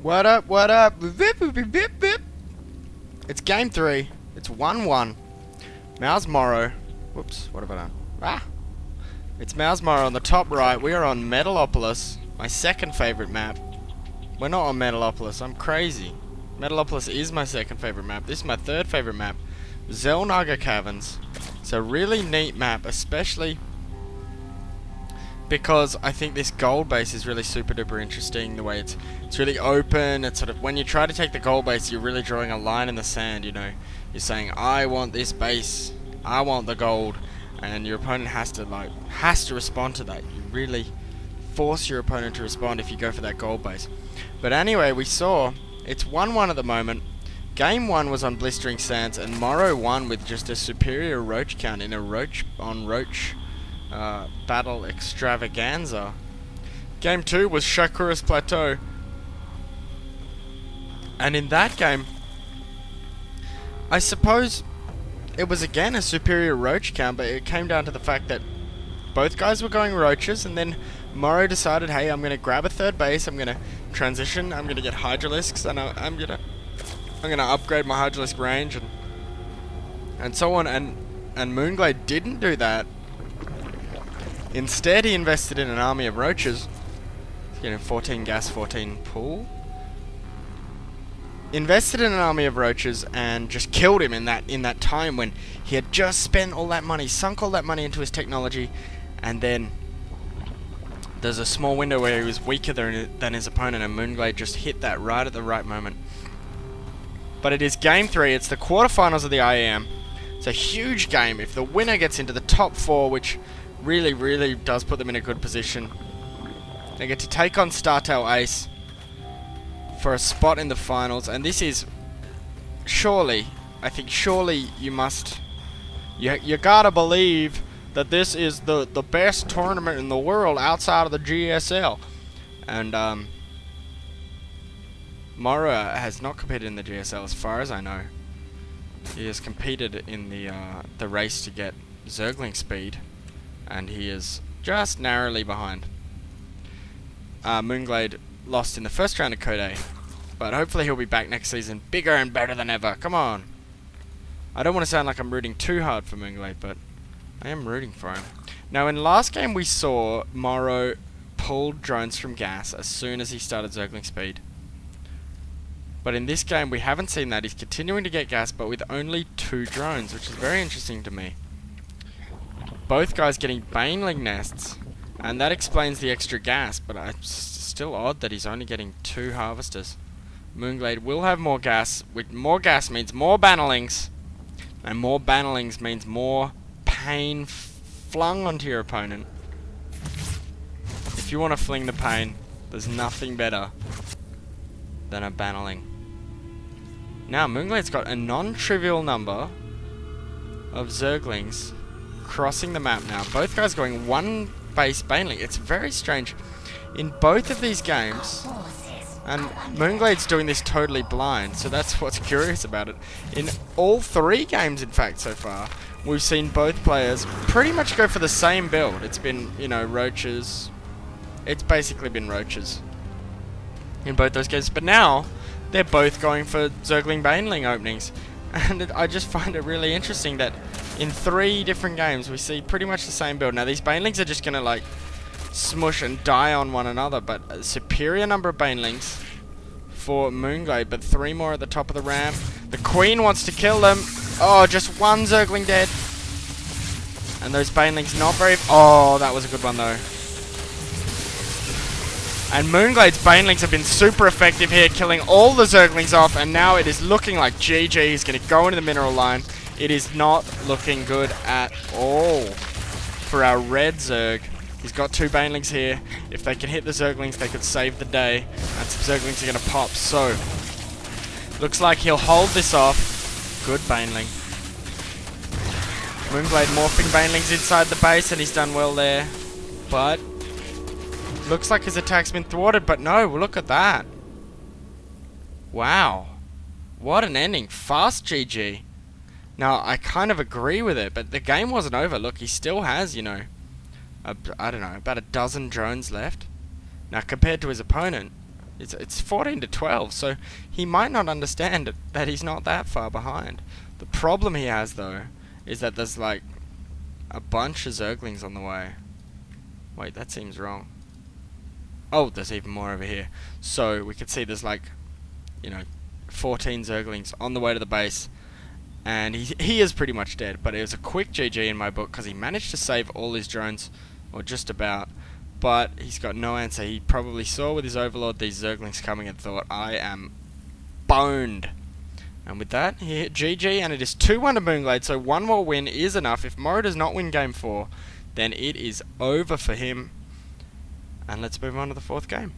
What up, what up? Vip, vip, vip, vip. It's game 3. It's 1-1. mouzMorroW. Whoops, what have I done? Ah! It's mouzMorroW on the top right. We are on Metalopolis, my second favourite map. We're not on Metalopolis, I'm crazy. Metalopolis is my second favourite map. This is my third favourite map. Xel'Naga Caverns. It's a really neat map, especially because I think this gold base is really super duper interesting. The way it's really open. It's sort of, when you try to take the gold base, you're really drawing a line in the sand, you know. You're saying, I want this base, I want the gold, and your opponent has to respond to that. You really force your opponent to respond if you go for that gold base. But anyway, we saw it's 1-1 at the moment. Game 1 was on Blistering Sands, and MorroW won with just a superior roach count in a roach on roach battle extravaganza. Game 2 was Shakura's Plateau, and in that game, I suppose it was again a superior roach count, but it came down to the fact that both guys were going roaches, and then MorroW decided, hey, I'm gonna grab a third base, I'm gonna transition, I'm gonna get Hydralisks, and I'm gonna upgrade my Hydralisk range, and so on. And Moonglade didn't do that. Instead, he invested in an army of roaches. He's getting 14 gas, 14 pool. Invested in an army of roaches and just killed him in that time when he had just spent all that money, sunk all that money into his technology, and then there's a small window where he was weaker than his opponent, and Moonglade just hit that right at the right moment. But it is game 3. It's the quarterfinals of the IEM. It's a huge game. If the winner gets into the top 4, which really does put them in a good position, they get to take on StarTale Ace for a spot in the finals. And this is surely, I think surely you gotta believe that this is the best tournament in the world outside of the GSL. And MorroW has not competed in the GSL as far as I know. He has competed in the race to get Zergling speed, and he is just narrowly behind. Moonglade lost in the first round of Code A, but hopefully he'll be back next season bigger and better than ever. Come on! I don't want to sound like I'm rooting too hard for Moonglade, but I am rooting for him. Now, in last game we saw MorroW pulled drones from gas as soon as he started Zergling speed. But in this game we haven't seen that. He's continuing to get gas, but with only 2 drones, which is very interesting to me. Both guys getting Baneling nests, and that explains the extra gas, but it's still odd that he's only getting 2 harvesters. Moonglade will have more gas. With more gas means more Bannerlings, and more Bannerlings means more pain flung onto your opponent. If you want to fling the pain, there's nothing better than a Bannerling. Now, Moonglade's got a non-trivial number of Zerglings crossing the map now. Both guys going 1 base Baneling. It's very strange. In both of these games, and Moonglade's doing this totally blind, so that's what's curious about it. In all 3 games, in fact, so far, we've seen both players pretty much go for the same build. It's been, you know, roaches. It's basically been roaches in both those games, but now they're both going for Zergling Baneling openings, and I just find it really interesting that in 3 different games we see pretty much the same build. Now these Banelings are just gonna like smush and die on one another, but a superior number of Banelings for Moonglade, but 3 more at the top of the ramp. The Queen wants to kill them. Oh, just 1 Zergling dead, and those Banelings not very. Oh, that was a good one though. And Moonglade's Banelings have been super effective here, killing all the Zerglings off, and now it is looking like GG. He's going to go into the mineral line. It is not looking good at all for our red Zerg. He's got 2 Banelings here. If they can hit the Zerglings, they could save the day. And some Zerglings are going to pop, so looks like he'll hold this off. Good Baneling. Moonglade morphing Banelings inside the base, and he's done well there. But looks like his attack's been thwarted, but no, look at that. Wow. What an ending. Fast GG. Now, I kind of agree with it, but the game wasn't over. Look, he still has, you know, I don't know, about a dozen drones left. Now, compared to his opponent, It's 14 to 12, so he might not understand that he's not that far behind. The problem he has, though, is that there's like a bunch of Zerglings on the way. Wait, that seems wrong. Oh, there's even more over here. So we can see there's like, 14 Zerglings on the way to the base. And he is pretty much dead, but it was a quick GG in my book because he managed to save all his drones, or just about. But he's got no answer. He probably saw with his Overlord these Zerglings coming and thought, I am boned. And with that, he hit GG, and it is 2-1 to Moonglade, so one more win is enough. If MorroW does not win Game 4, then it is over for him. And let's move on to the fourth game.